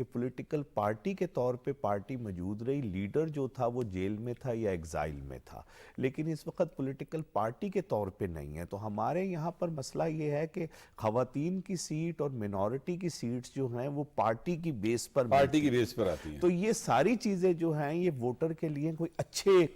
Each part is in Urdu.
کہ پولیٹیکل پارٹی کے طور پہ پارٹی موجود رہی، لیڈر جو تھا وہ جیل میں تھا یا ایگزائل میں تھا، لیکن اس وقت پولیٹیکل پارٹی کے طور پہ نہیں ہے. تو ہمارے یہاں پر مسئلہ یہ ہے کہ خواتین کی سیٹ اور منورٹی کی سیٹس جو ہیں وہ پارٹی کی بیس پر پارٹی کی بیس پر آتی ہیں. تو یہ ساری چیزیں جو ہیں یہ ووٹر کے لیے کوئی اچھے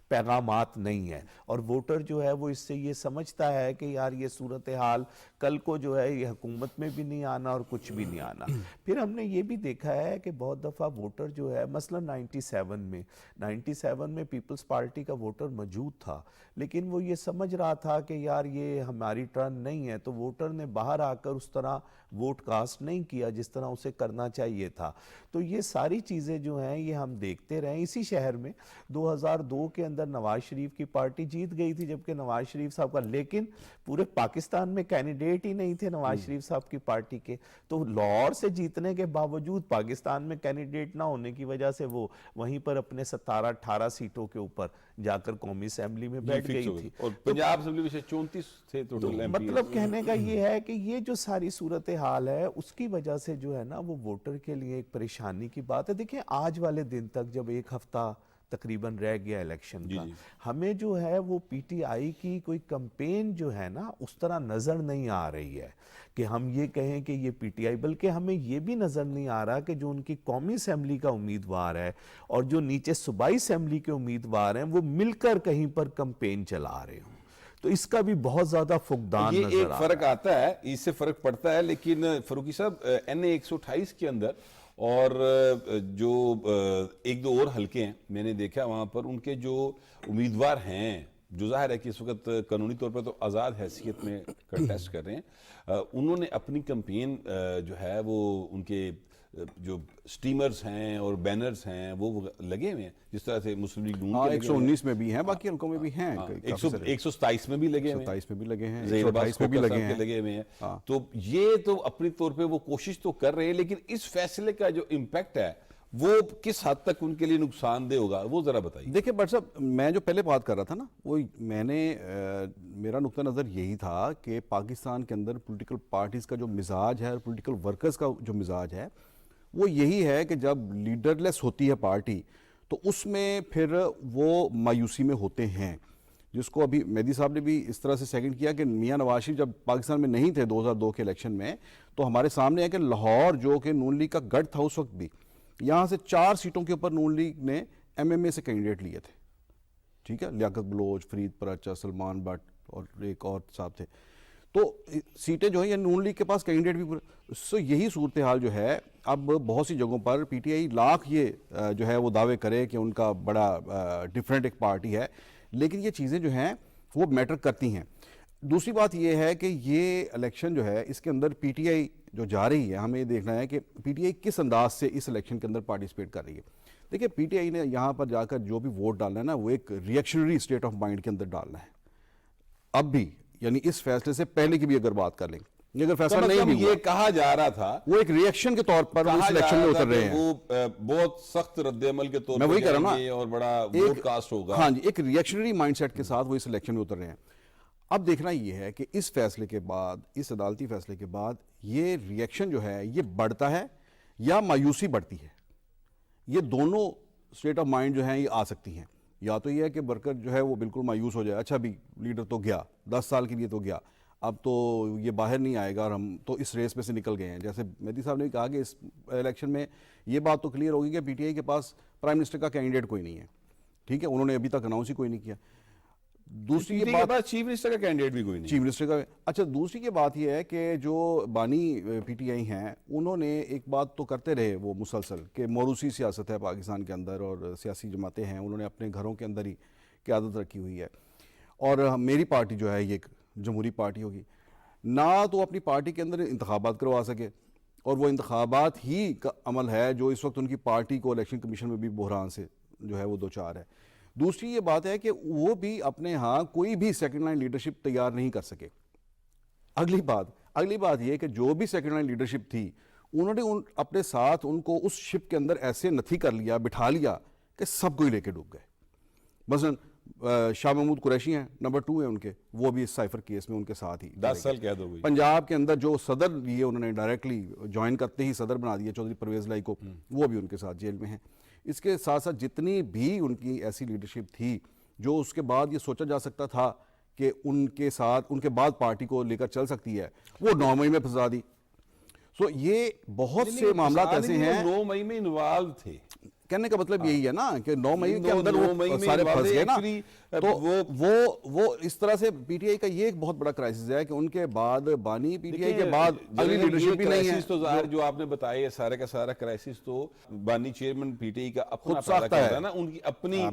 پیغامات نہیں ہیں، اور ووٹر جو ہے وہ اس سے یہ سمجھتا ہے کہ یار یہ صورتحال کل کو جو ہے یہ حکومت میں بھی نہیں آنا اور کچھ بھی نہیں آنا. پھر ہم نے یہ بھی دیکھا ہے کہ بہت دفعہ ووٹر جو ہے مثلا 97 میں پیپلز پارٹی کا ووٹر موجود تھا، لیکن وہ یہ سمجھ رہا تھا کہ یار یہ ہماری ٹرن نہیں ہے، تو ووٹر نے باہر آ کر اس طرح ووٹ کاسٹ نہیں کیا جس طرح اسے کرنا چاہیے تھا. تو یہ ساری چیزیں جو ہیں یہ ہم دیکھتے رہے. اسی شہر میں 2002 کے اندر نواز شریف کی پارٹی جیت گئی تھی، جبکہ نواز شریف صاحب کا، لیکن پورے پاکستان میں کینڈیڈیٹ ہی نہیں تھے نواز شریف صاحب کی پارٹی کے. تو لاہور سے جیتنے کے باوجود پاکستان میں کینڈیڈیٹ نہ ہونے کی وجہ سے وہ وہیں پر اپنے 17-18 سیٹوں کے اوپر جا کر قومی اسمبلی میں بیٹھ گئی تھی. اور پنجاب اسمبلی میں 34 تھے ٹوٹل ایم پی. مطلب کہنے کا یہ ہے کہ یہ جو ساری صورتحال ہے اس کی وجہ سے جو ہے نا وہ ووٹر کے لیے ایک پریشانی کی بات ہے. دیکھیں آج والے دن تک جب ایک ہفتہ تقریباً رہ گیا الیکشن کا، ہمیں جو ہے وہ پی ٹی آئی کی کوئی کمپین جو ہے نا اس طرح نظر نہیں آ رہی ہے کہ ہم یہ کہیں کہ یہ پی ٹی آئی، بلکہ ہمیں یہ بھی نظر نہیں آ رہا کہ جو ان کی قومی اسمبلی کا امیدوار ہے اور جو نیچے صوبائی اسمبلی کے امیدوار ہیں وہ مل کر کہیں پر کمپین چلا رہے ہوں. تو اس کا بھی بہت زیادہ فقدان یہ نظر ایک آ رہا فرق آتا ہے، اس سے فرق پڑتا ہے. لیکن فروخی صاحب این اے 128 کے اندر اور جو ایک دو اور حلقے ہیں میں نے دیکھا وہاں پر ان کے جو امیدوار ہیں جو ظاہر ہے کہ اس وقت قانونی طور پر تو آزاد حیثیت میں کنٹیسٹ کر رہے ہیں، انہوں نے اپنی کمپین جو ہے وہ ان کے جو سٹیمرز ہیں اور بینرز ہیں وہ لگے ہوئے ہیں، جس طرح سے مسلم لیگ نون کے 119 میں بھی ہیں، باقی حلقوں میں بھی ہیں، 127 میں بھی لگے ہوئے ہیں، 127 میں بھی لگے ہیں، زہیر عباس 128 میں بھی کھوکھر لگے صاحب کے ہیں. لگے ہوئے ہیں. تو یہ تو اپنی طور پہ وہ کوشش تو کر رہے ہیں، لیکن اس فیصلے کا جو امپیکٹ ہے وہ کس حد تک ان کے لیے نقصان دہ ہوگا وہ ذرا بتائیے. دیکھیں بٹ صاحب، میں جو پہلے بات کر رہا تھا نا وہ میرا نقطہ نظر یہی تھا کہ پاکستان کے اندر پولیٹیکل پارٹیز کا جو مزاج ہے اور پولیٹیکل ورکرز کا جو مزاج ہے وہ یہی ہے کہ جب لیڈر لیس ہوتی ہے پارٹی تو اس میں پھر وہ مایوسی میں ہوتے ہیں، جس کو ابھی مہدی صاحب نے بھی اس طرح سے سیکنڈ کیا کہ میاں نواز شریف جب پاکستان میں نہیں تھے 2002 کے الیکشن میں، تو ہمارے سامنے ہے کہ لاہور جو کہ نون لیگ کا گڑھ تھا اس وقت بھی، یہاں سے 4 سیٹوں کے اوپر نون لیگ نے ایم ایم اے سے کینڈیڈیٹ لیے تھے. ٹھیک ہے، لیاقت بلوچ، فرید پراچا، سلمان بٹ اور ایک اور صاحب تھے. تو سیٹیں جو ہیں یہ نون لیگ کے پاس کینڈیڈیٹ بھی سو یہی صورتحال جو ہے اب بہت سی جگہوں پر پی ٹی آئی لاکھ یہ جو ہے وہ دعوے کرے کہ ان کا بڑا ڈیفرنٹ ایک پارٹی ہے، لیکن یہ چیزیں جو ہیں وہ میٹر کرتی ہیں. دوسری بات یہ ہے کہ یہ الیکشن جو ہے اس کے اندر پی ٹی آئی جو جا رہی ہے، ہمیں یہ دیکھنا ہے کہ پی ٹی آئی کس انداز سے اس الیکشن کے اندر پارٹیسپیٹ کر رہی ہے. دیکھیں پی ٹی آئی نے یہاں پر جا کر جو بھی ووٹ ڈالنا ہے نا وہ ایک ریئیکشنری اسٹیٹ آف مائنڈ کے اندر ڈالنا ہے. اب بھی یعنی اس فیصلے سے پہلے کی بھی اگر بات کر لیں، اگر فیصلہ نہیں بھی یہ کہا جا رہا تھا وہ ایک ریئیکشن کے طور پر اس الیکشن میں اتر رہے ہیں، وہ بہت سخت رد عمل کے طور میں وہی کہہ رہا ہوں پر اور بڑا ووٹ کاسٹ ہوگا. ہاں جی، ایک ریئیکشنری مائنڈ سیٹ کے ساتھ وہ اس الیکشن میں اتر رہے ہیں. اب دیکھنا یہ ہے کہ اس فیصلے کے بعد، اس عدالتی فیصلے کے بعد یہ ریئیکشن جو ہے یہ بڑھتا ہے یا مایوسی بڑھتی ہے. یہ دونوں اسٹیٹ آف مائنڈ جو ہیں یہ آ سکتی ہیں. یا تو یہ ہے کہ ورکر جو ہے وہ بالکل مایوس ہو جائے، اچھا بھی لیڈر تو گیا 10 سال کے لیے تو گیا، اب تو یہ باہر نہیں آئے گا اور ہم تو اس ریس میں سے نکل گئے ہیں. جیسے مہدی صاحب نے کہا کہ اس الیکشن میں یہ بات تو کلیئر ہوگی کہ پی ٹی آئی کے پاس پرائم منسٹر کا کینڈیڈیٹ کوئی نہیں ہے. ٹھیک ہے، انہوں نے ابھی تک اناؤنس ہی کوئی نہیں کیا. دوسری یہ بات چیف منسٹر کا کینڈیڈیٹ بھی کوئی نہیں. چیف منسٹر کا اچھا، دوسری یہ بات یہ ہے کہ جو بانی پی ٹی آئی ہیں انہوں نے ایک بات تو کرتے رہے وہ مسلسل کہ موروثی سیاست ہے پاکستان کے اندر اور سیاسی جماعتیں ہیں انہوں نے اپنے گھروں کے اندر ہی قیادت رکھی ہوئی ہے، اور میری پارٹی جو ہے یہ ایک جمہوری پارٹی ہوگی. نہ تو اپنی پارٹی کے اندر انتخابات کروا سکے، اور وہ انتخابات ہی کا عمل ہے جو اس وقت ان کی پارٹی کو الیکشن کمیشن میں بھی بحران سے جو ہے وہ دوچار ہے. دوسری یہ بات ہے کہ وہ بھی اپنے ہاں کوئی بھی سیکنڈ لائن لیڈرشپ تیار نہیں کر سکے. اگلی بات یہ کہ جو بھی سیکنڈ لائن لیڈرشپ تھی انہوں نے اپنے ساتھ ان کو اس شپ کے اندر ایسے نتھی کر لیا، بٹھا لیا کہ سب کو ہی لے کے ڈوب گئے. مثلا شاہ محمود قریشی ہیں نمبر 2 ہیں ان کے, وہ بھی اس سائفر کیس میں ان کے ساتھ ہی 10 سال قید ہو گئی. پنجاب کے اندر جو صدر لیے انہوں نے ڈائریکٹلی جوائن کرتے ہی صدر بنا دیا چودھری پرویز لائی کو, وہ بھی ان کے ساتھ جیل میں ہیں. اس کے ساتھ ساتھ جتنی بھی ان کی ایسی لیڈرشپ تھی جو اس کے بعد یہ سوچا جا سکتا تھا کہ ان کے ساتھ ان کے بعد پارٹی کو لے کر چل سکتی ہے, وہ 9 مئی میں پھنسا دی. سو یہ بہت سے معاملات ایسے ہیں. 9 مئی میں انوالو تھے, کہنے کا مطلب یہی ہے نا کہ 9 مئی کے اندر 9 مئی وہ میں سارے پھنس گئے نا. تو وہ اس طرح سے پی ٹی آئی کا یہ ایک بہت بڑا کرائسس ہے کہ ان کے بعد بانی پی ٹی آئی کے بعد اگلی لیڈرشپ بھی نہیں ہے. تو ظاہر جو آپ نے بتایا سارے کا سارا کرائسس تو بانی چیئرمین پی ٹی آئی کا اپنا خود ساختہ ہے نا, ان کی اپنی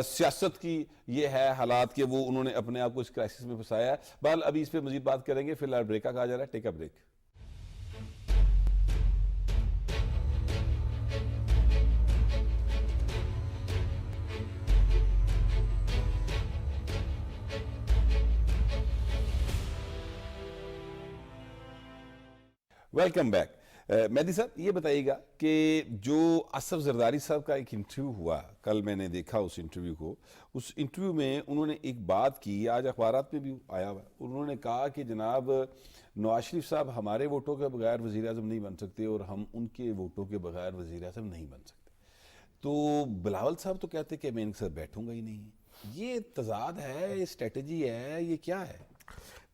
سیاست کی یہ ہے حالات کہ وہ انہوں نے اپنے آپ کو اس کرائسس میں پھنسایا ہے. بہرحال ابھی اس پہ مزید بات کریں گے, فی الحال بریک کا کہا جا رہا ہے, take a break. Welcome back. Mehdi صاحب یہ بتائیے گا کہ جو اسف زرداری صاحب کا ایک انٹرویو ہوا, کل میں نے دیکھا اس انٹرویو کو, اس انٹرویو میں انہوں نے ایک بات کی, آج اخبارات میں بھی آیا ہوا, انہوں نے کہا کہ جناب نواز شریف صاحب ہمارے ووٹوں کے بغیر وزیر اعظم نہیں بن سکتے اور ہم ان کے ووٹوں کے بغیر وزیر اعظم نہیں بن سکتے. تو بلاول صاحب تو کہتے کہ میں ان کے ساتھ بیٹھوں گا ہی نہیں. یہ تضاد ہے, یہ اسٹریٹجی ہے, یہ کیا ہے؟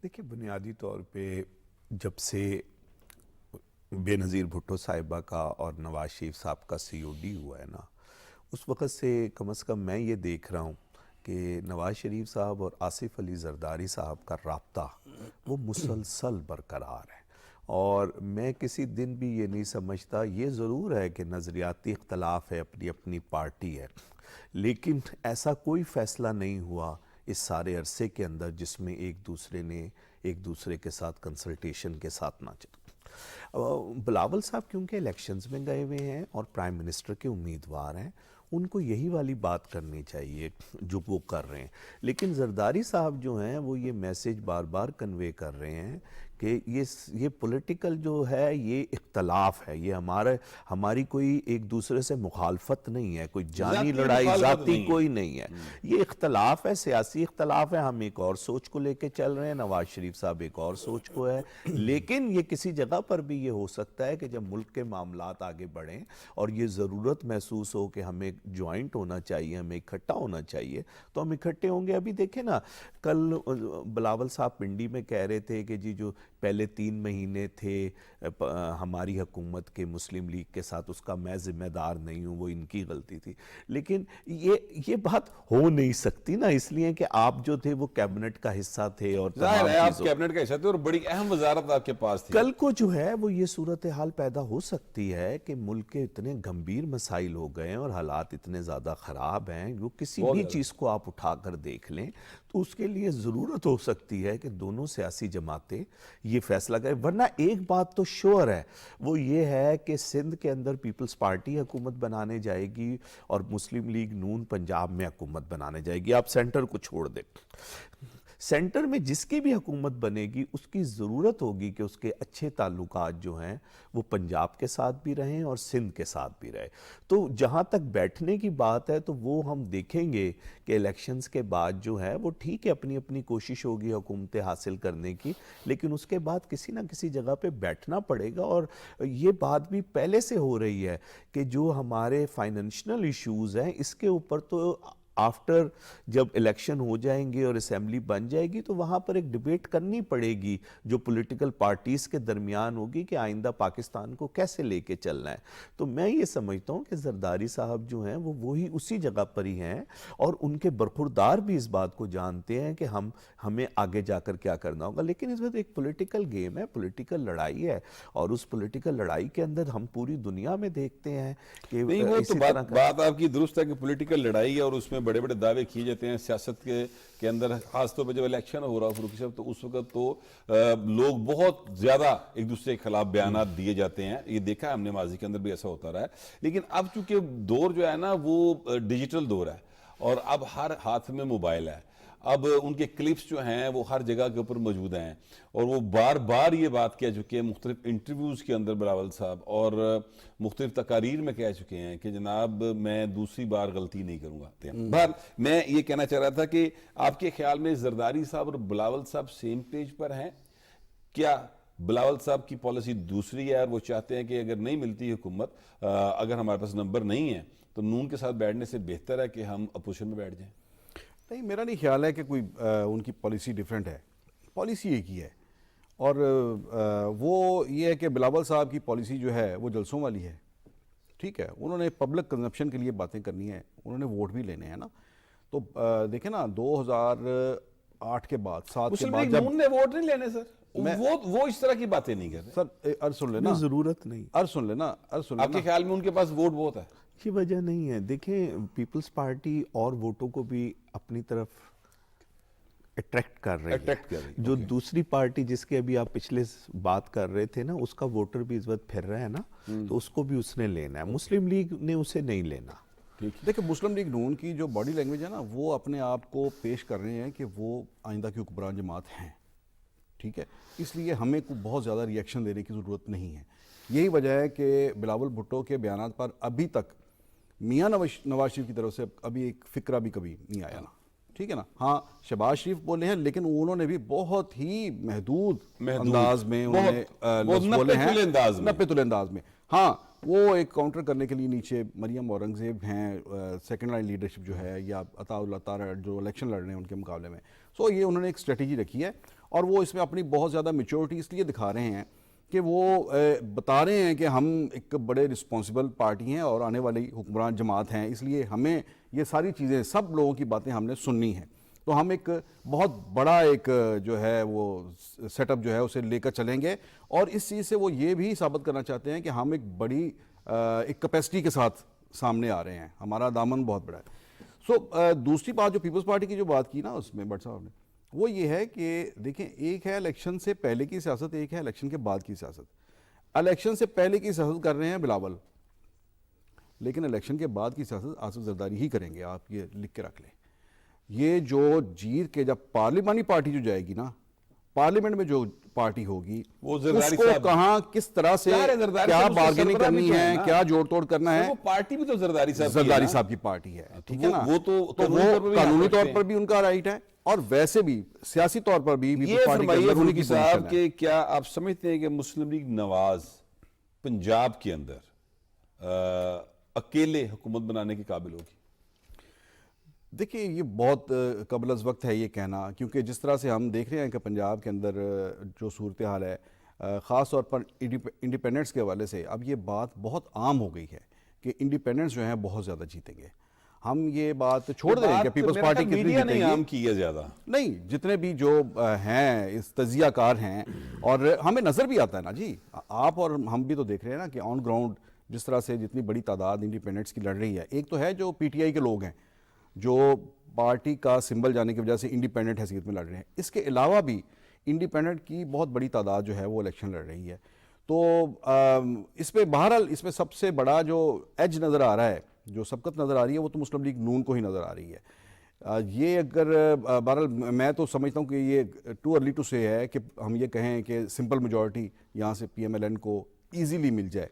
دیکھیں بنیادی طور پہ جب سے بے نظیر بھٹو صاحبہ کا اور نواز شریف صاحب کا سی او ڈی ہوا ہے نا, اس وقت سے کم از کم میں یہ دیکھ رہا ہوں کہ نواز شریف صاحب اور آصف علی زرداری صاحب کا رابطہ وہ مسلسل برقرار ہے. اور میں کسی دن بھی یہ نہیں سمجھتا, یہ ضرور ہے کہ نظریاتی اختلاف ہے, اپنی اپنی پارٹی ہے, لیکن ایسا کوئی فیصلہ نہیں ہوا اس سارے عرصے کے اندر جس میں ایک دوسرے کے ساتھ کنسلٹیشن کے ساتھ نہ چلا. بلاول صاحب کیونکہ الیکشنز میں گئے ہوئے ہیں اور پرائم منسٹر کے امیدوار ہیں, ان کو یہی والی بات کرنی چاہیے جو وہ کر رہے ہیں. لیکن زرداری صاحب جو ہیں وہ یہ میسیج بار بار کنوے کر رہے ہیں کہ یہ پولیٹیکل جو ہے یہ اختلاف ہے, یہ ہماری کوئی ایک دوسرے سے مخالفت نہیں ہے, کوئی جانی لڑائی ذاتی کوئی نہیں ہے, یہ اختلاف ہے, سیاسی اختلاف ہے. ہم ایک اور سوچ کو لے کے چل رہے ہیں, نواز شریف صاحب ایک اور سوچ کو ہے, لیکن یہ کسی جگہ پر بھی یہ ہو سکتا ہے کہ جب ملک کے معاملات آگے بڑھیں اور یہ ضرورت محسوس ہو کہ ہمیں جوائنٹ ہونا چاہیے, ہمیں اکٹھا ہونا چاہیے, تو ہم اکٹھے ہوں گے. ابھی دیکھیں نا, کل بلاول صاحب پنڈی میں کہہ رہے تھے کہ جی جو پہلے 3 مہینے تھے ہماری حکومت کے مسلم لیگ کے ساتھ, اس کا میں ذمہ دار نہیں ہوں, وہ ان کی غلطی تھی. لیکن یہ بات ہو نہیں سکتی نا, اس لیے کہ آپ جو تھے وہ کیبنٹ کا حصہ تھے اور ظاہر ہے آپ کیبنٹ کا حصہ تھے اور بڑی اہم وزارت آپ کے پاس تھی. کل کو جو ہے وہ یہ صورتحال پیدا ہو سکتی ہے کہ ملک کے اتنے گمبھیر مسائل ہو گئے ہیں اور حالات اتنے زیادہ خراب ہیں, وہ کسی بھی چیز کو آپ اٹھا کر دیکھ لیں تو اس کے لیے ضرورت ہو سکتی ہے کہ دونوں سیاسی جماعتیں یہ فیصلہ کریں. ورنہ ایک بات تو شور ہے, وہ یہ ہے کہ سندھ کے اندر پیپلز پارٹی حکومت بنانے جائے گی اور مسلم لیگ نون پنجاب میں حکومت بنانے جائے گی. آپ سینٹر کو چھوڑ دیں, سینٹر میں جس کی بھی حکومت بنے گی اس کی ضرورت ہوگی کہ اس کے اچھے تعلقات جو ہیں وہ پنجاب کے ساتھ بھی رہیں اور سندھ کے ساتھ بھی رہے. تو جہاں تک بیٹھنے کی بات ہے تو وہ ہم دیکھیں گے کہ الیکشنز کے بعد جو ہے وہ ٹھیک ہے, اپنی اپنی کوشش ہوگی حکومتیں حاصل کرنے کی, لیکن اس کے بعد کسی نہ کسی جگہ پہ بیٹھنا پڑے گا. اور یہ بات بھی پہلے سے ہو رہی ہے کہ جو ہمارے فائنینشنل ایشوز ہیں اس کے اوپر تو آفٹر جب الیکشن ہو جائیں گے اور اسمبلی بن جائے گی تو وہاں پر ایک ڈیبیٹ کرنی پڑے گی جو پولیٹیکل پارٹیز کے درمیان ہوگی کہ آئندہ پاکستان کو کیسے لے کے چلنا ہے. تو میں یہ سمجھتا ہوں کہ زرداری صاحب جو ہیں وہ وہی اسی جگہ پر ہی ہیں اور ان کے برخوردار بھی اس بات کو جانتے ہیں کہ ہمیں آگے جا کر کیا کرنا ہوگا. لیکن اس وقت ایک پولیٹیکل گیم ہے, پولیٹیکل لڑائی ہے, اور اس پولیٹیکل لڑائی کے اندر ہم پوری دنیا میں دیکھتے ہیں کہ نہیں, وہ تو بات آپ کی درست ہے کہ پولیٹیکل لڑائی ہے اور اس میں بڑے بڑے دعوے کیے جاتے ہیں سیاست کے اندر, خاص طور پہ جب الیکشن ہو رہا فروخی صاحب, تو اس وقت تو لوگ بہت زیادہ ایک دوسرے کے خلاف بیانات دیے جاتے ہیں. یہ دیکھا ہے ہم نے, ماضی کے اندر بھی ایسا ہوتا رہا ہے. لیکن اب چونکہ دور جو ہے نا وہ ڈیجیٹل دور ہے اور اب ہر ہاتھ میں موبائل ہے, اب ان کے کلپس جو ہیں وہ ہر جگہ کے اوپر موجود ہیں اور وہ بار بار یہ بات کہہ چکے ہیں مختلف انٹرویوز کے اندر بلاول صاحب اور مختلف تقاریر میں کہہ چکے ہیں کہ جناب میں دوسری بار غلطی نہیں کروں گا. بہر میں یہ کہنا چاہ رہا تھا کہ آپ کے خیال میں زرداری صاحب اور بلاول صاحب سیم پیج پر ہیں؟ کیا بلاول صاحب کی پالیسی دوسری ہے اور وہ چاہتے ہیں کہ اگر نہیں ملتی حکومت, اگر ہمارے پاس نمبر نہیں ہے تو نون کے ساتھ بیٹھنے سے بہتر ہے کہ ہم اپوزیشن میں بیٹھ جائیں؟ نہیں, میرا نہیں خیال ہے کہ کوئی ان کی پالیسی ڈیفرنٹ ہے, پالیسی ایک ہی ہے. اور وہ یہ ہے کہ بلاول صاحب کی پالیسی جو ہے وہ جلسوں والی ہے, ٹھیک ہے. انہوں نے پبلک کنزمپشن کے لیے باتیں کرنی ہیں, انہوں نے ووٹ بھی لینے ہیں نا. تو دیکھیں نا 2008 کے بعد 7 کے مسلم بعد لیگ جب نون نے ووٹ نہیں لینے سر, وہ اس طرح کی باتیں نہیں کر رہے سر عرض سن لینا, ضرورت نہیں. عرض سن لینا. آپ کے خیال میں ان کے پاس ووٹ بہت ہے؟ یہ وجہ نہیں ہے. دیکھیں پیپلز پارٹی اور ووٹوں کو بھی اپنی طرف اٹریکٹ کر رہی ہے. جو دوسری پارٹی جس کے ابھی آپ پچھلے بات کر رہے تھے نا, اس کا ووٹر بھی اس وقت پھر رہا ہے نا, تو اس کو بھی اس نے لینا ہے. مسلم لیگ نے اسے نہیں لینا. دیکھیں مسلم لیگ نون کی جو باڈی لینگویج ہے نا, وہ اپنے آپ کو پیش کر رہے ہیں کہ وہ آئندہ کی حکمران جماعت ہیں, ٹھیک ہے. اس لیے ہمیں کو بہت زیادہ ری ایکشن دینے کی ضرورت نہیں ہے. یہی وجہ ہے کہ بلاول بھٹو کے بیانات پر ابھی تک میاں نواز شریف کی طرف سے ابھی ایک فکرہ بھی کبھی نہیں آیا نا, ٹھیک ہے نا. ہاں شہباز شریف بولے ہیں, لیکن انہوں نے بھی بہت ہی محدود انداز میں نپے تلے انداز میں. ہاں وہ ایک کاؤنٹر کرنے کے لیے نیچے مریم اورنگزیب ہیں, سیکنڈ لائن لیڈرشپ جو ہے, یا عطا اللہ طارق جو الیکشن لڑ رہے ہیں ان کے مقابلے میں. سو یہ انہوں نے ایک اسٹریٹجی رکھی ہے, اور وہ اس میں اپنی بہت زیادہ میچورٹی اس لیے دکھا رہے ہیں کہ وہ بتا رہے ہیں کہ ہم ایک بڑے رسپانسبل پارٹی ہیں اور آنے والی حکمران جماعت ہیں, اس لیے ہمیں یہ ساری چیزیں, سب لوگوں کی باتیں ہم نے سننی ہیں. تو ہم ایک بہت بڑا ایک جو ہے وہ سیٹ اپ جو ہے اسے لے کر چلیں گے, اور اس چیز سے وہ یہ بھی ثابت کرنا چاہتے ہیں کہ ہم ایک بڑی ایک کیپیسٹی کے ساتھ سامنے آ رہے ہیں, ہمارا دامن بہت بڑا ہے. سو دوسری بات جو پیپلز پارٹی کی جو بات کی نا اس میں بٹ صاحب نے, وہ یہ ہے کہ دیکھیں ایک ہے الیکشن سے پہلے کی سیاست, ایک ہے الیکشن کے بعد کی سیاست. الیکشن سے پہلے کی سیاست کر رہے ہیں بلاول, لیکن الیکشن کے بعد کی سیاست آصف زرداری ہی کریں گے. آپ یہ لکھ کے رکھ لیں. یہ جو جیت کے جب پارلیمانی پارٹی جو جائے گی نا, پارلیمنٹ میں جو پارٹی ہوگی اس کو کہاں کس طرح سے کیا بارگیننگ کرنی ہے, کیا جوڑ توڑ کرنا ہے, وہ پارٹی بھی تو زرداری صاحب کی پارٹی ہے, ٹھیک ہے نا. وہ قانونی طور پر بھی ان کا رائٹ ہے, اور ویسے بھی سیاسی طور پر بھی یہ فرمائیے فروغی صاحب کہ کیا آپ سمجھتے ہیں کہ مسلم لیگ نواز پنجاب کے اندر اکیلے حکومت بنانے کے قابل ہوگی؟ دیکھیں یہ بہت قبل از وقت ہے یہ کہنا, کیونکہ جس طرح سے ہم دیکھ رہے ہیں کہ پنجاب کے اندر جو صورتحال ہے, خاص طور پر انڈیپینڈنٹس کے حوالے سے اب یہ بات بہت عام ہو گئی ہے کہ انڈیپینڈنٹس جو ہیں بہت زیادہ جیتیں گے. ہم یہ بات چھوڑ دیں کہ پیپلز پارٹی کتنی جیتے گی, عام کی ہے زیادہ نہیں, جتنے بھی جو ہیں اس تجزیہ کار ہیں, اور ہمیں نظر بھی آتا ہے نا جی, آپ اور ہم بھی تو دیکھ رہے ہیں نا کہ آن گراؤنڈ جس طرح سے جتنی بڑی تعداد انڈیپینڈنٹس کی لڑ رہی ہے. ایک تو ہے جو پی ٹی آئی کے لوگ ہیں جو پارٹی کا سمبل جانے کی وجہ سے انڈیپینڈنٹ حیثیت میں لڑ رہے ہیں, اس کے علاوہ بھی انڈیپینڈنٹ کی بہت بڑی تعداد جو ہے وہ الیکشن لڑ رہی ہے. تو اس پہ بہرحال اس میں سب سے بڑا جو ایج نظر آ رہا ہے, جو سبقت نظر آ رہی ہے, وہ تو مسلم لیگ نون کو ہی نظر آ رہی ہے. یہ اگر بہرحال میں تو سمجھتا ہوں کہ یہ ٹو ارلی ٹو سے ہے کہ ہم یہ کہیں کہ سمپل میجورٹی یہاں سے پی ایم ایل این کو ایزیلی مل جائے,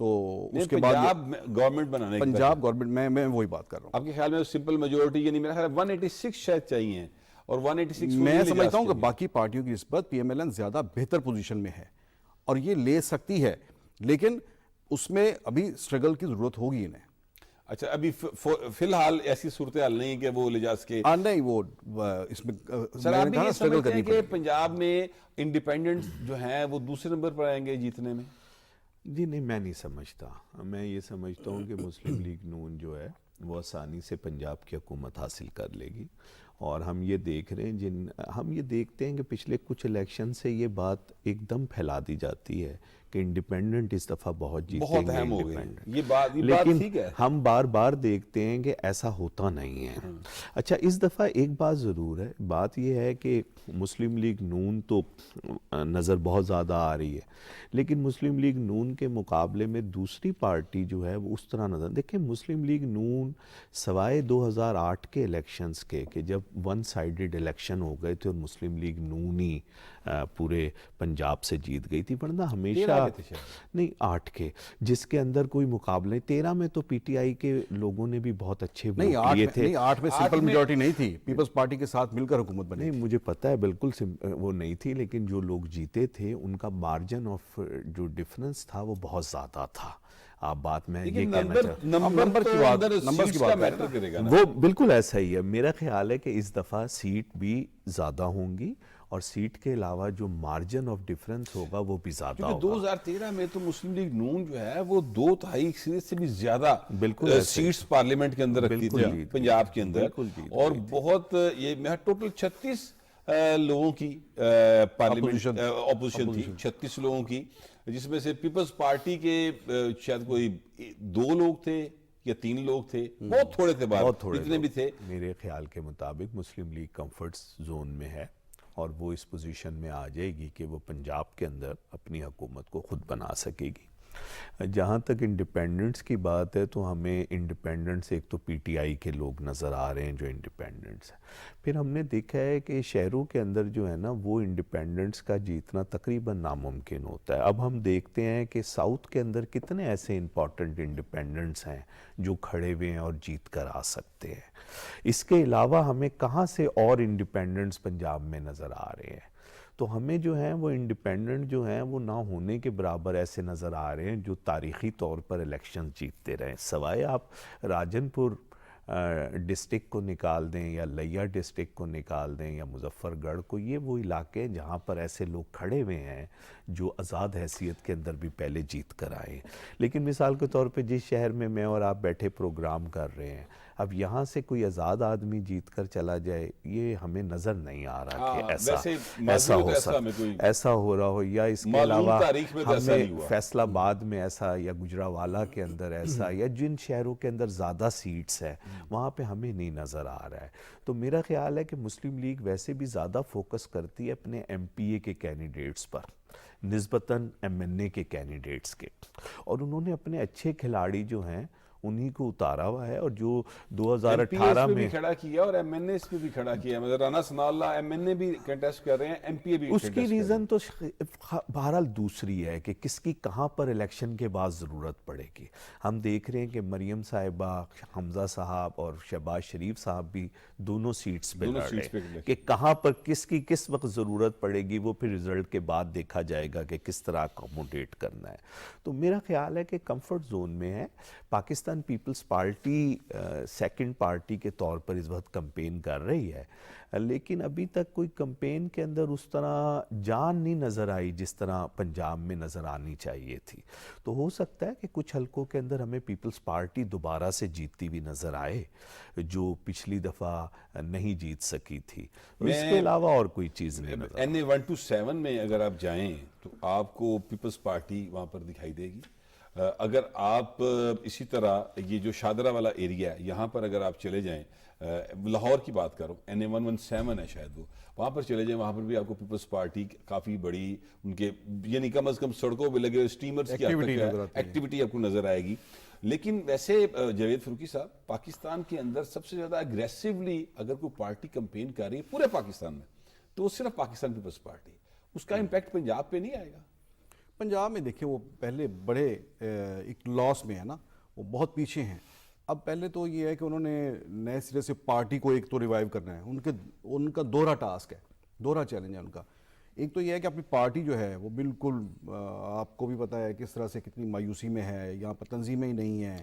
تو اس کے بعد گورنمنٹ بنانے کی پنجاب گورنمنٹ میں وہی بات کر رہا ہوں. آپ کے خیال میں سمپل میجورٹی یعنی میرا خیال 186 شاید چاہیے, اور 186 میں سمجھتا ہوں کہ باقی پارٹیوں کی نسبت پی ایم ایل این زیادہ بہتر پوزیشن میں ہے اور یہ لے سکتی ہے, لیکن اس میں ابھی اسٹرگل کی ضرورت ہوگی انہیں. اچھا, ابھی فی الحال ایسی صورتحال نہیں کہ وہ لے جا سکے؟ نہیں, وہ اس میں سر آپ بھی یہ سمجھتے ہیں کہ پنجاب میں انڈیپینڈنٹ جو ہیں وہ دوسرے نمبر پر آئیں گے جیتنے میں؟ جی نہیں, میں نہیں سمجھتا. میں یہ سمجھتا ہوں کہ مسلم لیگ نون جو ہے وہ آسانی سے پنجاب کی حکومت حاصل کر لے گی. اور ہم یہ دیکھ رہے ہیں ہم یہ دیکھتے ہیں کہ پچھلے کچھ الیکشن سے یہ بات ایک دم پھیلا دی جاتی ہے کہ انڈیپینڈنٹ اس دفعہ بہت جیتیں بہت گے اہم ہو گئی independent۔ یہ بات لیکن ٹھیک ہے۔ ہم بار بار دیکھتے ہیں کہ ایسا ہوتا نہیں ہے۔ اچھا اس دفعہ ایک بات ضرور ہے، بات یہ ہے کہ مسلم لیگ نون تو نظر بہت زیادہ آ رہی ہے، لیکن مسلم لیگ نون کے مقابلے میں دوسری پارٹی جو ہے وہ اس طرح نظر، دیکھیں مسلم لیگ نون سوائے 2008 کے الیکشنز کے کہ جب ون سائیڈڈ الیکشن ہو گئے تھے اور مسلم لیگ نون ہی پورے پنجاب سے جیت گئی تھی، ورنہ ہمیشہ نہیں 8 کے جس کے اندر کوئی مقابلے، 13 میں تو پی ٹی آئی کے لوگوں نے بھی بہت اچھے ووٹ لیے تھے۔ نہیں 8 میں سمپل میجورٹی نہیں تھی، پیپلز پارٹی کے ساتھ مل کر حکومت بنی۔ نہیں مجھے پتہ ہے بالکل وہ نہیں تھی، لیکن جو لوگ جیتے تھے ان کا مارجن آف جو ڈفرنس تھا وہ بہت زیادہ تھا۔ آپ بات میں یہ کہنا چاہتا ہوں، نمبر کی بات میٹر کرے گا نا۔ وہ بالکل ایسا ہی ہے۔ میرا خیال ہے کہ اس دفعہ سیٹ بھی زیادہ ہوں گی اور سیٹ کے علاوہ جو مارجن آف ڈفرنس ہوگا وہ بھی زیادہ ہوگا۔ 2013 میں تو مسلم لیگ نون جو ہے وہ 2/3 سے بھی زیادہ بالکل سیٹس پارلیمنٹ کے اندر رکھتی تھی پنجاب کے اندر، اور بہت یہ ٹوٹل 36 لوگوں کی پارلیمنٹ اپوزیشن تھی، 36 لوگوں کی، جس میں سے پیپلز پارٹی کے شاید کوئی 2 لوگ تھے یا 3 لوگ تھے، بہت تھوڑے تھے، جتنے بھی تھے۔ میرے خیال کے مطابق مسلم لیگ کمفرٹ زون میں ہے اور وہ اس پوزیشن میں آ جائے گی کہ وہ پنجاب کے اندر اپنی حکومت کو خود بنا سکے گی۔ جہاں تک انڈیپینڈنٹس کی بات ہے تو ہمیں انڈیپینڈنٹس ایک تو پی ٹی آئی کے لوگ نظر آ رہے ہیں جو انڈیپینڈنٹس ہیں، پھر ہم نے دیکھا ہے کہ شہروں کے اندر جو ہے نا وہ انڈیپینڈنٹس کا جیتنا تقریباً ناممکن ہوتا ہے۔ اب ہم دیکھتے ہیں کہ ساؤتھ کے اندر کتنے ایسے امپورٹنٹ انڈیپینڈنٹس ہیں جو کھڑے ہوئے ہیں اور جیت کر آ سکتے ہیں۔ اس کے علاوہ ہمیں کہاں سے اور انڈیپینڈنٹس پنجاب میں نظر آ رہے ہیں، تو ہمیں جو ہیں وہ انڈیپینڈنٹ جو ہیں وہ نہ ہونے کے برابر ایسے نظر آ رہے ہیں جو تاریخی طور پر الیکشن جیتتے رہے، سوائے آپ راجن پور ڈسٹرکٹ کو نکال دیں یا لیا ڈسٹرکٹ کو نکال دیں یا مظفر گڑھ کو، یہ وہ علاقے ہیں جہاں پر ایسے لوگ کھڑے ہوئے ہیں جو آزاد حیثیت کے اندر بھی پہلے جیت کر آئے۔ لیکن مثال کے طور پہ جس شہر میں میں اور آپ بیٹھے پروگرام کر رہے ہیں، اب یہاں سے کوئی آزاد آدمی جیت کر چلا جائے، یہ ہمیں نظر نہیں آ رہا کہ ایسا ہو رہا ہو، یا اس کے علاوہ ہمیں فیصل آباد میں ایسا یا گجرانوالہ کے اندر ایسا، یا جن شہروں کے اندر زیادہ سیٹس ہیں وہاں پہ ہمیں نہیں نظر آ رہا ہے۔ تو میرا خیال ہے کہ مسلم لیگ ویسے بھی زیادہ فوکس کرتی ہے اپنے ایم پی اے کے کینڈیڈیٹس پر نسبتاً ایم این اے کے کینڈیڈیٹس کے، اور انہوں نے اپنے اچھے کھلاڑی جو ہیں انہی کو اتارا ہوا ہے، اور جو 2018 میں کھڑا کیا اور ایم این اے میں بھی کھڑا کیا، رانا ثناء اللہ ایم این اے بھی کنٹیسٹ کر رہے ہیں، ایم پی اے بھی۔ اس کی ریزن تو بہرحال دوسری ہے کہ کس کی کہاں پر الیکشن کے بعد ضرورت پڑے گی۔ ہم دیکھ رہے ہیں کہ مریم صاحبہ، حمزہ صاحب اور شہباز شریف صاحب بھی دونوں سیٹس پہ لڑ رہے ہیں کہ کہاں پر کس کی کس وقت ضرورت پڑے گی، وہ پھر ریزلٹ کے بعد دیکھا جائے گا کہ کس طرح اکوموڈیٹ کرنا ہے۔ تو میرا خیال ہے کہ کمفرٹ زون میں ہے۔ پاکستان پیپلز پارٹی سیکنڈ پارٹی کے طور پر اس وقت کمپین کر رہی ہے، لیکن ابھی تک کوئی کمپین کے اندر اس طرح جان نہیں نظر آئی جس طرح پنجاب میں نظر آنی چاہیے تھی۔ تو ہو سکتا ہے کہ کچھ حلقوں کے اندر ہمیں پیپلز پارٹی دوبارہ سے جیتتی ہوئی نظر آئے جو پچھلی دفعہ نہیں جیت سکی تھی، اس کے علاوہ اور کوئی چیز نہیں نظر آئی۔ NA-127 میں اگر آپ جائیں تو آپ کو پیپلز پارٹی وہاں پر دکھائی دے گی۔ اگر آپ اسی طرح یہ جو شادرہ والا ایریا ہے یہاں پر اگر آپ چلے جائیں، لاہور کی بات کرو، NA-117 ہے شاید وہ، وہاں پر چلے جائیں، وہاں پر بھی آپ کو پیپلز پارٹی کافی بڑی ان کے یعنی کم از کم سڑکوں پہ لگے سٹیمرز کی ایکٹیویٹی آپ کو نظر آئے گی۔ لیکن ویسے جاوید فاروقی صاحب، پاکستان کے اندر سب سے زیادہ اگریسیولی اگر کوئی پارٹی کمپین کر رہی ہے پورے پاکستان میں تو وہ صرف پاکستان پیپلز پارٹی، اس کا امپیکٹ پنجاب پہ نہیں آئے گا؟ پنجاب میں دیکھیں وہ پہلے بڑے ایک لاس میں ہے نا، وہ بہت پیچھے ہیں۔ اب پہلے تو یہ ہے کہ انہوں نے نئے سرے سے پارٹی کو ایک تو ریوائیو کرنا ہے، ان کا دوہرا ٹاسک ہے، دوہرا چیلنج ہے ان کا۔ ایک تو یہ ہے کہ اپنی پارٹی جو ہے وہ بالکل آپ کو بھی پتہ ہے کس طرح سے کتنی مایوسی میں ہے، یہاں پر تنظیمیں ہی نہیں ہیں۔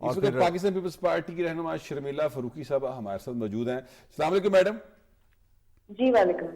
اور پھر پاکستان پیپلز پارٹی کی رہنما شرمیلا فاروقی صاحبہ ہمارے ساتھ موجود ہیں۔ السلام علیکم میڈم۔ جی وعلیکم۔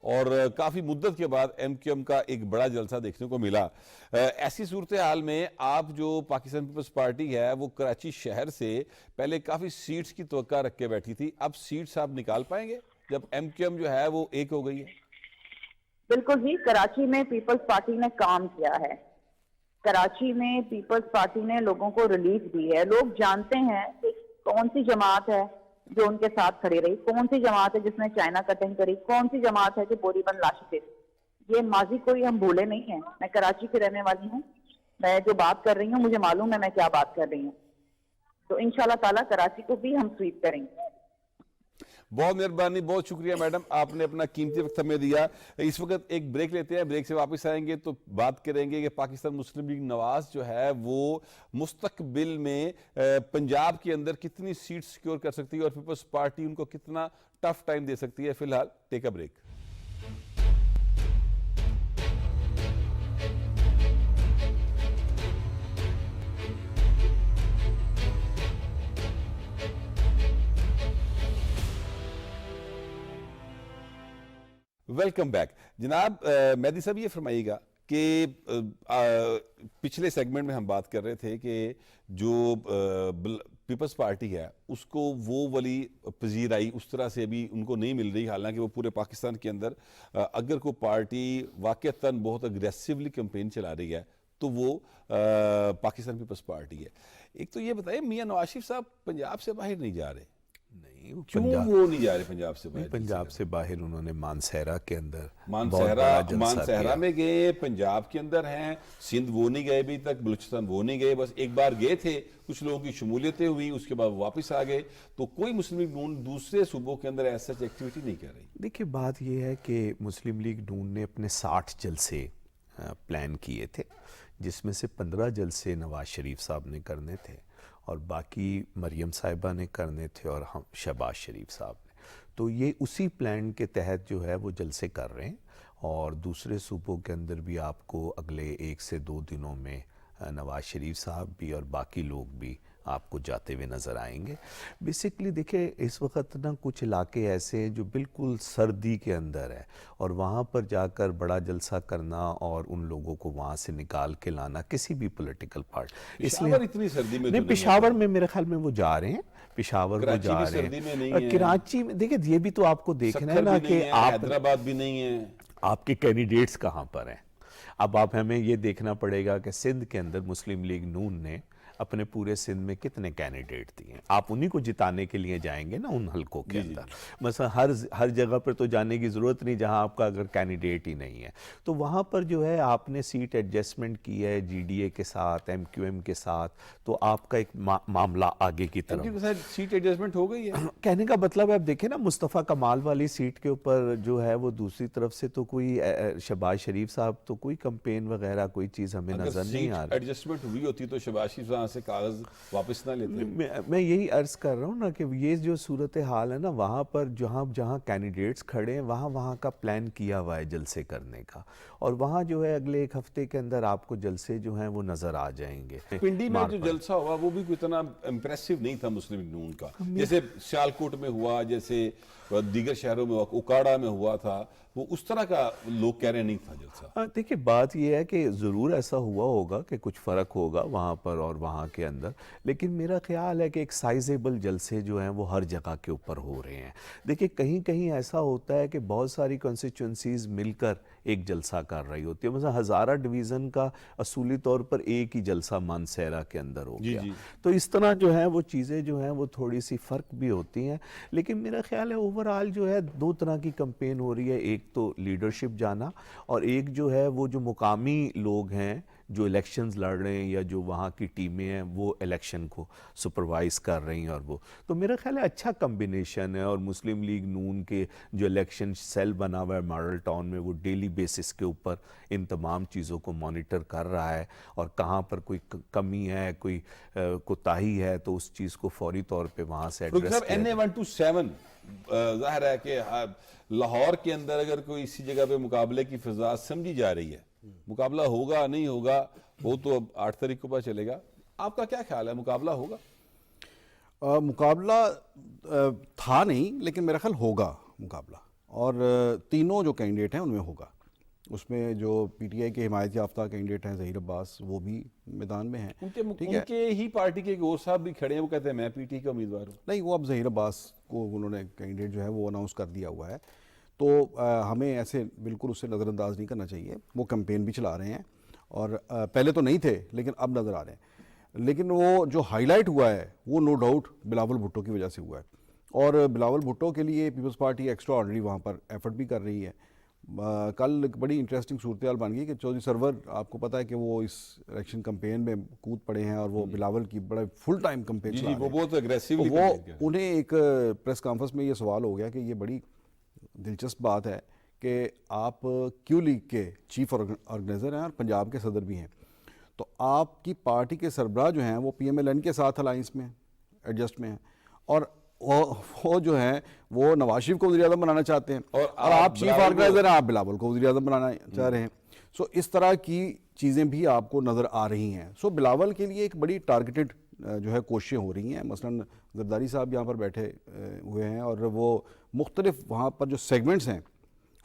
اور کافی مدت کے بعد ایم کیو ایم کا ایک بڑا جلسہ دیکھنے کو ملا. ایسی صورتحال میں آپ جو پاکستان پیپلز پارٹی ہے وہ کراچی شہر سے پہلے کافی سیٹس کی توقع رکھ کے بیٹھی تھی, اب سیٹس آپ نکال پائیں گے جب ایم کیو ایم جو ہے وہ ایک ہو گئی ہے؟ بالکل جی, کراچی میں پیپلز پارٹی نے کام کیا ہے. کراچی میں پیپلز پارٹی نے لوگوں کو ریلیف دی ہے. لوگ جانتے ہیں کہ کون سی جماعت ہے جو ان کے ساتھ کھڑی رہی, کون سی جماعت ہے جس نے چائنا کٹنگ کری, کون سی جماعت ہے جو بوری بند لاشیں تھی. یہ ماضی کوئی ہم بھولے نہیں ہیں. میں کراچی کی رہنے والی ہوں, میں جو بات کر رہی ہوں مجھے معلوم ہے میں کیا بات کر رہی ہوں. تو انشاءاللہ تعالیٰ کراچی کو بھی ہم سویپ کریں گے. بہت مہربانی, بہت شکریہ میڈم, آپ نے اپنا قیمتی وقت ہمیں دیا. اس وقت ایک بریک لیتے ہیں, بریک سے واپس آئیں گے تو بات کریں گے کہ پاکستان مسلم لیگ نواز جو ہے وہ مستقبل میں پنجاب کے اندر کتنی سیٹ سیکیور کر سکتی ہے اور پیپلز پارٹی ان کو کتنا ٹف ٹائم دے سکتی ہے. فی الحال ٹیک اے بریک. Welcome back. جناب مہدی صاحب, یہ فرمائیے گا کہ پچھلے سیگمنٹ میں ہم بات کر رہے تھے کہ جو پیپلز پارٹی ہے اس کو وہ والی پذیرائی اس طرح سے ابھی ان کو نہیں مل رہی, حالانکہ وہ پورے پاکستان کے اندر اگر کوئی پارٹی واقعتاً بہت اگریسیولی کمپین چلا رہی ہے تو وہ پاکستان پیپلز پارٹی ہے. ایک تو یہ بتائیں, میاں نواز شریف صاحب پنجاب سے باہر نہیں جا رہے, نہیں, کیوں وہ نہیں جا رہے پنجاب سے باہر؟ پنجاب سے باہر انہوں نے مانسہرہ کے اندر مانسہرہ میں گئے, پنجاب کے اندر ہیں, سندھ وہ نہیں گئے ابھی تک, بلوچستان وہ نہیں گئے, بس ایک بار گئے تھے, کچھ لوگوں کی شمولیتیں ہوئی, اس کے بعد واپس آ گئے. تو کوئی مسلم لیگ نون دوسرے صوبوں کے اندر ایسا ایکٹیویٹی نہیں کر رہی. دیکھیے بات یہ ہے کہ مسلم لیگ نون نے اپنے 60 جلسے پلان کیے تھے, جس میں سے 15 جلسے نواز شریف صاحب نے کرنے تھے اور باقی مریم صاحبہ نے کرنے تھے اور ہم شہباز شریف صاحب نے. تو یہ اسی پلان کے تحت جو ہے وہ جلسے کر رہے ہیں, اور دوسرے صوبوں کے اندر بھی آپ کو اگلے 1 سے 2 دنوں میں نواز شریف صاحب بھی اور باقی لوگ بھی آپ کو جاتے ہوئے نظر آئیں گے. بیسکلی دیکھیں اس وقت نا کچھ علاقے ایسے ہیں جو بالکل سردی کے اندر ہے, اور وہاں پر جا کر بڑا جلسہ کرنا اور ان لوگوں کو وہاں سے نکال کے لانا کسی بھی پولیٹیکل پارٹی, اس لیے اتنی سردی میں نہیں, پشاور میں میرے خیال میں وہ جا رہے ہیں, پشاور وہ جا رہے ہیں. کراچی میں دیکھیں یہ بھی تو آپ کو دیکھنا ہے نا کہ حیدرآباد بھی نہیں ہے, آپ کے کینڈیڈیٹس کہاں پر ہیں. اب آپ ہمیں یہ دیکھنا پڑے گا کہ سندھ کے اندر مسلم لیگ نون نے اپنے پورے سندھ میں کتنے کینڈیڈیٹ دیے ہیں. آپ انہی کو جتانے کے لیے جائیں گے نا ان حلقوں کے اندر. مثلا ہر جگہ پر تو جانے کی ضرورت نہیں جہاں آپ کا اگر کینڈیڈیٹ ہی نہیں ہے. تو وہاں پر جو ہے آپ نے سیٹ ایڈجسٹمنٹ کی ہے جی ڈی اے کے ساتھ, ایم کیو ایم کے ساتھ, تو آپ کا ایک معاملہ آگے کی طرف سیٹ ایڈجسٹمنٹ ہو گئی ہے. کہنے کا مطلب ہے آپ دیکھیں نا مصطفیٰ کمال والی سیٹ کے اوپر جو ہے وہ دوسری طرف سے تو کوئی شہباز شریف صاحب تو کوئی کمپین وغیرہ کوئی چیز ہمیں نظر نہیں آ رہی. ایڈجسٹمنٹ ہوئی ہوتی تو شہباز شریف صاحب سے کاغذ واپس نہ لیتے. میں یہی عرض کر رہا ہوں نا کہ یہ جو صورتحال ہے نا وہاں پر جہاں کینڈیڈیٹس کھڑے ہیں وہاں کا پلان کیا ہوا ہے جلسے کرنے کا, اور وہاں جو ہے اگلے 1 ہفتے کے اندر آپ کو جلسے جو ہیں وہ نظر آ جائیں گے. پنڈی میں جو جلسہ ہوا وہ بھی اتنا امپریسو نہیں تھا مسلم لیگ نون کا, جیسے سیالکوٹ میں ہوا, جیسے دیگر شہروں میں ہوا, اکاڑا میں ہوا تھا, وہ اس طرح کا لوگ کہہ رہے نہیں تھا جلسہ. دیکھیں بات یہ ہے کہ ضرور ایسا ہوا ہوگا کہ کچھ فرق ہوگا وہاں پر اور وہاں کے اندر, لیکن میرا خیال ہے کہ ایک سائزیبل جلسے جو ہیں وہ ہر جگہ کے اوپر ہو رہے ہیں. دیکھیں کہیں ایسا ہوتا ہے کہ بہت ساری کانسٹیچوئنسیز مل کر ایک جلسہ کر رہی ہوتی ہے. مثلا ہزارہ ڈویژن کا اصولی طور پر ایک ہی جلسہ مانسہرہ کے اندر ہو گیا. تو اس طرح جو ہے وہ چیزیں جو ہیں وہ تھوڑی سی فرق بھی ہوتی ہیں, لیکن میرا خیال ہے اوورآل جو ہے 2 طرح کی کمپین ہو رہی ہے. ایک تو لیڈرشپ جانا, اور ایک جو ہے وہ جو مقامی لوگ ہیں جو الیکشنز لڑ رہے ہیں یا جو وہاں کی ٹیمیں ہیں وہ الیکشن کو سپروائز کر رہی ہیں. اور وہ تو میرا خیال ہے اچھا کمبینیشن ہے, اور مسلم لیگ نون کے جو الیکشن سیل بنا ہوا ہے ماڈل ٹاؤن میں وہ ڈیلی بیسس کے اوپر ان تمام چیزوں کو مانیٹر کر رہا ہے, اور کہاں پر کوئی کمی ہے, کوئی کوتاہی ہے تو اس چیز کو فوری طور پہ وہاں سے ایڈریس کیا جائے. NA127 ظاہر ہے کہ لاہور کے اندر اگر کوئی اسی جگہ پہ مقابلے کی فضا سمجھی جا رہی ہے, مقابلہ ہوگا نہیں ہوگا وہ تو اب 8 تاریخ کو پتہ چلے گا. آپ کا کیا خیال ہے, مقابلہ ہوگا؟ مقابلہ تھا نہیں, لیکن میرا خیال ہوگا مقابلہ. اور تینوں جو کینڈیڈیٹ ہیں ان میں ہوگا. اس میں جو پی ٹی آئی کے حمایت یافتہ کینڈیڈیٹ ہیں ظہیر عباس وہ بھی میدان میں ہیں. ان کے ہی پارٹی کے گور صاحب بھی کھڑے ہیں, وہ کہتے ہیں میں پی ٹی آئی کا امیدوار ہوں. نہیں, وہ اب ظہیر عباس کو انہوں نے کینڈیڈیٹ جو ہے وہ اناؤنس کر دیا ہوا ہے, تو ہمیں ایسے بالکل اس سے نظر انداز نہیں کرنا چاہیے. وہ کیمپین بھی چلا رہے ہیں اور پہلے تو نہیں تھے لیکن اب نظر آ رہے ہیں. لیکن وہ جو ہائی لائٹ ہوا ہے وہ نو ڈاؤٹ بلاول بھٹو کی وجہ سے ہوا ہے, اور بلاول بھٹو کے لیے پیپلز پارٹی ایکسٹرا آرڈنری وہاں پر ایفرٹ بھی کر رہی ہے. کل ایک بڑی انٹرسٹنگ صورتحال بن گئی کہ چودھری سرور, آپ کو پتہ ہے کہ وہ اس الیکشن کمپین میں کود پڑے ہیں اور وہ بلاول کی بڑا فل ٹائم کمپین چلا رہے ہیں. وہ بہت اگریسیولی وہ انہیں ایک پریس کانفرنس میں یہ سوال ہو گیا کہ یہ بڑی دلچسپ بات ہے کہ آپ کیو لیگ کے چیف آرگنائزر ہیں اور پنجاب کے صدر بھی ہیں, تو آپ کی پارٹی کے سربراہ جو ہیں وہ پی ایم ایل این کے ساتھ الائنس میں ایڈجسٹ میں ہیں, اور وہ جو ہیں وہ نواز شریف کو وزیر اعظم بنانا چاہتے ہیں, اور آپ چیف آرگنائزر ہیں, آپ بلاول کو وزیر اعظم بنانا چاہ رہے ہیں. سو اس طرح کی چیزیں بھی آپ کو نظر آ رہی ہیں. سو بلاول کے لیے ایک بڑی ٹارگیٹڈ جو ہے کوششیں ہو رہی ہیں. مثلاً زرداری صاحب یہاں پر بیٹھے ہوئے ہیں اور وہ مختلف وہاں پر جو سیگمنٹس ہیں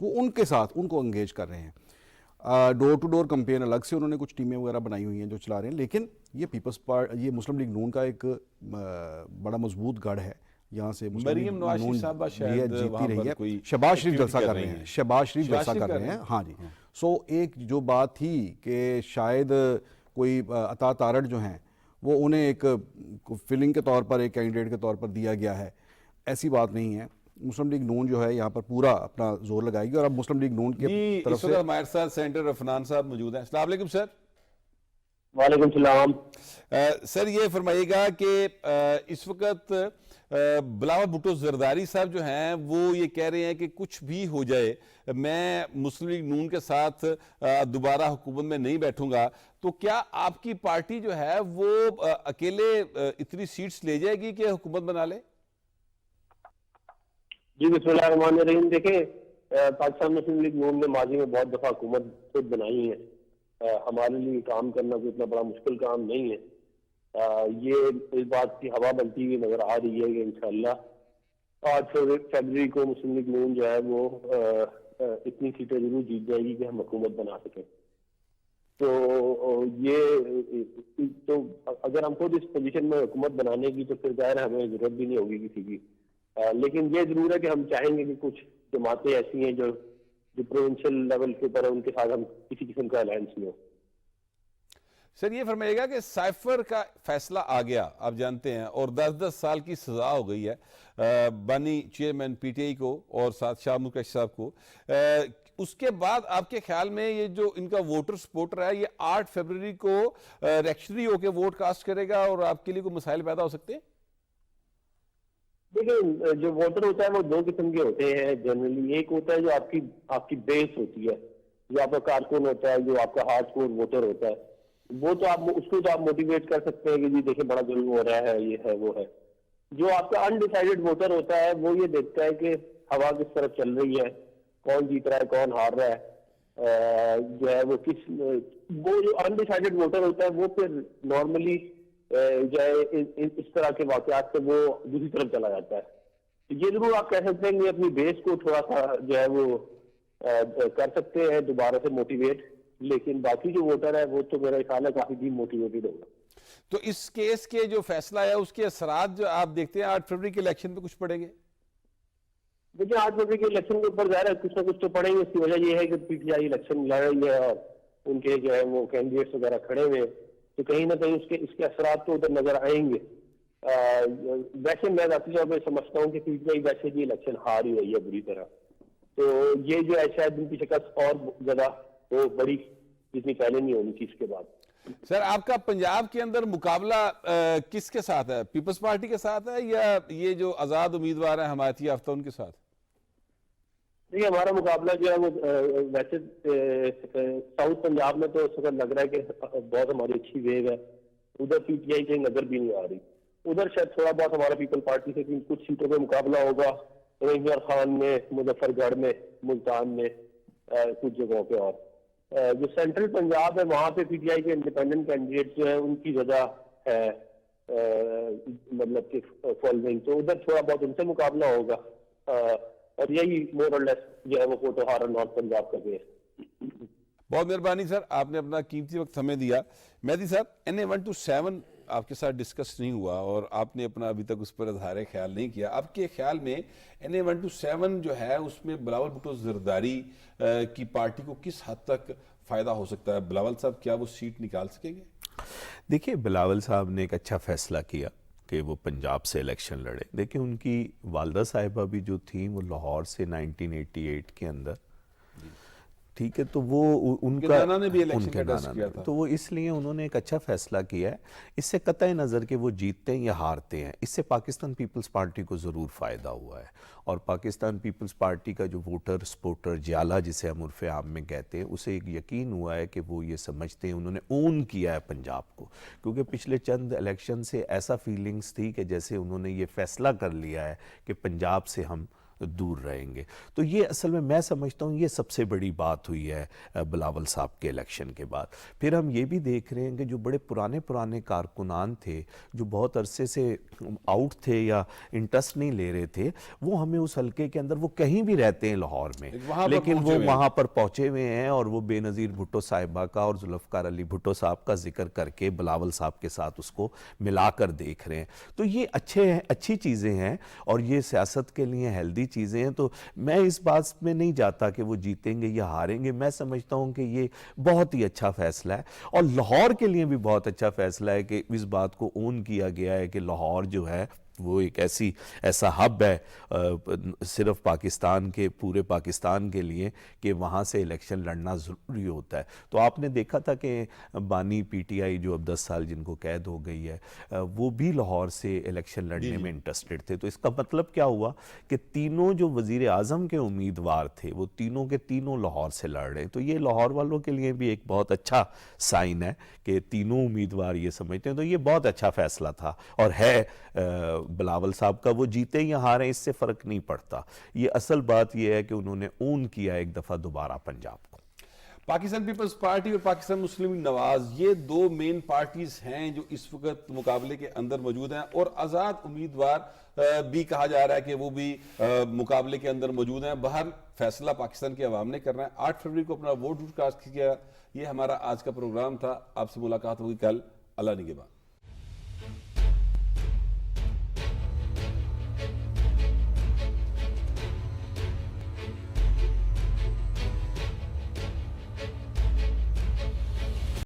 وہ ان کے ساتھ ان کو انگیج کر رہے ہیں. ڈور ٹو ڈور کمپین الگ سے انہوں نے کچھ ٹیمیں وغیرہ بنائی ہوئی ہیں جو چلا رہے ہیں, لیکن یہ یہ مسلم لیگ نون کا ایک بڑا مضبوط گڑھ ہے. یہاں سے مریم نواز شریف صاحبہ شاید جیتی رہی ہے, شہباز شریف جلسہ کر رہے ہیں, شہباز شریف جلسہ کر رہے ہیں. ہاں جی. سو ایک جو بات تھی کہ شاید کوئی عطا تارڑ جو ہیں وہ انہیں ایک فلنگ کے طور پر ایک کینڈیڈیٹ کے طور پر دیا گیا ہے, ایسی بات نہیں ہے. مسلم لیگ نون جو ہے یہاں پر پورا اپنا زور لگائے گی, اور اب مسلم لیگ نون کی طرف سے ہمارے ساتھ سینٹر عفنان صاحب موجود ہیں. السلام علیکم سر. وعلیکم السلام. سر یہ فرمائیے گا کہ اس وقت بلاول بھٹو زرداری صاحب جو ہیں وہ یہ کہہ رہے ہیں کہ کچھ بھی ہو جائے میں مسلم لیگ نون کے ساتھ دوبارہ حکومت میں نہیں بیٹھوں گا, تو کیا آپ کی پارٹی جو ہے وہ اکیلے اتنی سیٹس لے جائے گی کہ حکومت بنا لے؟ جی بسم اللہ الرحمن الرحیم. دیکھیں, پاکستان مسلم لیگ نون نے ماضی میں بہت دفعہ حکومت خود بنائی ہے. ہمارے لیے کام کرنا کوئی اتنا بڑا مشکل کام نہیں ہے. یہ اس بات کی ہوا بنتی ہوئی نظر آ رہی ہے کہ انشاءاللہ 8 فروری کو مسلم لیگ نون جو ہے وہ اتنی سیٹیں ضرور جیت جائے گی کہ ہم حکومت بنا سکیں. تو یہ تو اگر ہم خود اس پوزیشن میں حکومت بنانے کی تو پھر ظاہر ہمیں ضرورت بھی نہیں ہوگی کسی کی. لیکن یہ ضرور ہے کہ ہم چاہیں گے کہ کچھ جماعتیں ایسی ہیں جو پروونشل لیول کے اوپر ان کے ساتھ ہم کسی قسم کا الائنس میں ہو. سر یہ فرمائیے گا کہ سائفر کا فیصلہ آ گیا, آپ جانتے ہیں, اور 10 سال کی سزا ہو گئی ہے بانی چیئرمین پی ٹی آئی کو اور ساتھ شاہ ملک صاحب کو. اس کے بعد آپ کے خیال میں یہ جو ان کا ووٹر سپورٹر ہے یہ 8 فروری کو ریکشنری ہو کے ووٹ کاسٹ کرے گا اور آپ کے لیے کوئی مسائل پیدا ہو سکتے ہیں؟ دیکھیں, جو ووٹر ہوتا ہے وہ 2 قسم کے ہوتے ہیں جنرلی. ایک ہوتا ہے جو آپ کی بیس ہوتی ہے, جو آپ کا کارکن ہوتا ہے, جو آپ کا ہارڈ کور ووٹر ہوتا ہے. وہ تو آپ اس کو تو آپ موٹیویٹ کر سکتے ہیں کہ جی دیکھیں بڑا ظلم ہو رہا ہے, یہ ہے وہ ہے. جو آپ کا انڈیسائیڈڈ ووٹر ہوتا ہے وہ یہ دیکھتا ہے کہ ہوا کس طرف چل رہی ہے, کون جیت رہا ہے, کون ہار رہا ہے, جو ہے وہ جو انڈیسائیڈڈ ووٹر ہوتا ہے وہ پھر نارملی جو ہے اس طرح کے واقعات سے وہ دوسری طرف چلا جاتا ہے. یہ ضرور آپ کہہ سکتے ہیں کہ اپنی بیس کو تھوڑا سا جو ہے وہ کر سکتے ہیں دوبارہ سے موٹیویٹ, لیکن باقی جو ووٹر ہے وہ تو میرا خیال ہے کافی ڈی موٹیویٹڈ ہوگا. تو اس کیس کے جو فیصلہ ہے اس کے اثرات جو آپ دیکھتے ہیں 8 فروری کے الیکشن پہ کچھ پڑیں گے؟ دیکھیں 8 فروری کے الیکشن کے اوپر ظاہر ہے کچھ نہ کچھ تو پڑیں گے. اس کی وجہ یہ ہے کہ پی ٹی آئی الیکشن لڑ رہی ہے اور ان کے جو ہے وہ کینڈیڈیٹس وغیرہ کھڑے ہوئے, تو کہیں نہ کہیں اس کے اثرات تو ادھر نظر آئیں گے. ویسے میں ذاتی طور پہ سمجھتا ہوں کہ پی ٹی آئی ویسے بھی الیکشن ہار ہی رہی ہے بری طرح, تو یہ جو ہے شاید ان کی شکست اور زیادہ وہ بڑی جتنی پہلے نہیں ہونی تھی اس کے بعد. سر آپ کا پنجاب کے اندر مقابلہ کس کے ساتھ ہے؟ پیپلز پارٹی کے ساتھ ہے یا یہ جو آزاد امیدوار ہیں حمایت یافتہ ان کے ساتھ؟ دیکھیے ہمارا مقابلہ جو ہے وہ ویسے ساؤتھ پنجاب میں تو اس وقت لگ رہا ہے کہ بہت ہماری اچھی ویو ہے. ادھر پی ٹی آئی کہیں نظر بھی نہیں آ رہی. ادھر شاید تھوڑا بہت ہمارا پیپل پارٹی سے کچھ سیٹوں پہ مقابلہ ہوگا, رنگیار خان میں, مظفر گڑھ میں, ملتان میں, کچھ جگہوں پہ. اور جو سینٹرل پنجاب ہے وہاں پہ پی ٹی آئی کے انڈیپینڈنٹ کینڈیڈیٹ جو ہے ان کی زیادہ ہے مطلب کہ فالوئنگ, تو ادھر تھوڑا بہت ان سے مقابلہ ہوگا. اور یہی مور اور لیس جو ہے وہ پوٹوہارا نارتھ پنجاب کا کیس. بہت مہربانی سر, آپ نے اپنا قیمتی وقت ہمیں دیا. مہدی صاحب, NA-127 آپ کے ساتھ ڈسکس نہیں ہوا اور آپ نے اپنا ابھی تک اس پر اظہار خیال نہیں کیا. آپ کے خیال میں NA-127 جو ہے اس میں بلاول بھٹو زرداری کی پارٹی کو کس حد تک فائدہ ہو سکتا ہے؟ بلاول صاحب کیا وہ سیٹ نکال سکیں گے؟ دیکھیے, بلاول صاحب نے ایک اچھا فیصلہ کیا کہ وہ پنجاب سے الیکشن لڑے. دیکھیں, ان کی والدہ صاحبہ بھی جو تھیں وہ لاہور سے 1988 کے اندر, ٹھیک ہے, تو وہ ان کا نانا نے بھی الیکشن کا ٹیسٹ کیا تھا, تو وہ اس لیے انہوں نے ایک اچھا فیصلہ کیا ہے. اس سے قطع نظر کہ وہ جیتتے ہیں یا ہارتے ہیں, اس سے پاکستان پیپلز پارٹی کو ضرور فائدہ ہوا ہے. اور پاکستان پیپلز پارٹی کا جو ووٹر سپورٹر جیالہ جسے ہم عرف عام میں کہتے ہیں, اسے ایک یقین ہوا ہے کہ وہ یہ سمجھتے ہیں, انہوں نے اون کیا ہے پنجاب کو, کیونکہ پچھلے چند الیکشن سے ایسا فیلنگز تھی کہ جیسے انہوں نے یہ فیصلہ کر لیا ہے کہ پنجاب سے ہم دور رہیں گے. تو یہ اصل میں سمجھتا ہوں یہ سب سے بڑی بات ہوئی ہے بلاول صاحب کے الیکشن کے بعد. پھر ہم یہ بھی دیکھ رہے ہیں کہ جو بڑے پرانے کارکنان تھے جو بہت عرصے سے آؤٹ تھے یا انٹرسٹ نہیں لے رہے تھے, وہ ہمیں اس حلقے کے اندر, وہ کہیں بھی رہتے ہیں لاہور میں, لیکن وہ وہاں پر پہنچے ہوئے ہیں اور وہ بے نظیر بھٹو صاحبہ کا اور ذوالفقار علی بھٹو صاحب کا ذکر کر کے بلاول صاحب کے ساتھ اس کو ملا کر دیکھ رہے ہیں. تو یہ اچھی چیزیں ہیں اور یہ سیاست کے لیے ہیلدی چیزیں ہیں. تو میں اس بات میں نہیں جاتا کہ وہ جیتیں گے یا ہاریں گے. میں سمجھتا ہوں کہ یہ بہت ہی اچھا فیصلہ ہے اور لاہور کے لیے بھی بہت اچھا فیصلہ ہے کہ اس بات کو اون کیا گیا ہے کہ لاہور جو ہے وہ ایک ایسا ہب ہے صرف پاکستان کے, پورے پاکستان کے لیے, کہ وہاں سے الیکشن لڑنا ضروری ہوتا ہے. تو آپ نے دیکھا تھا کہ بانی PTI جو اب 10 سال جن کو قید ہو گئی ہے, وہ بھی لاہور سے الیکشن لڑنے میں انٹرسٹڈ تھے. تو اس کا مطلب کیا ہوا کہ تینوں جو وزیر اعظم کے امیدوار تھے وہ تینوں کے تینوں لاہور سے لڑ رہے ہیں. تو یہ لاہور والوں کے لیے بھی ایک بہت اچھا سائن ہے کہ تینوں امیدوار یہ سمجھتے ہیں. تو یہ بہت اچھا فیصلہ تھا اور ہے بلاول صاحب کا. وہ جیتے یا ہاریں اس سے فرق نہیں پڑتا. یہ اصل بات یہ ہے کہ انہوں نے اون کیا ایک دفعہ دوبارہ پنجاب کو. پاکستان پیپلز پارٹی اور پاکستان مسلم نواز, یہ دو مین پارٹیز ہیں جو اس وقت مقابلے کے اندر موجود ہیں, اور آزاد امیدوار بھی کہا جا رہا ہے کہ وہ بھی مقابلے کے اندر موجود ہیں. بہر فیصلہ پاکستان کے عوام نے کرنا ہے. 8 فروری کو اپنا ووٹ کاسٹ کیا. یہ ہمارا آج کا پروگرام تھا. آپ سے ملاقات ہوگی کل. اللہ نگہبان.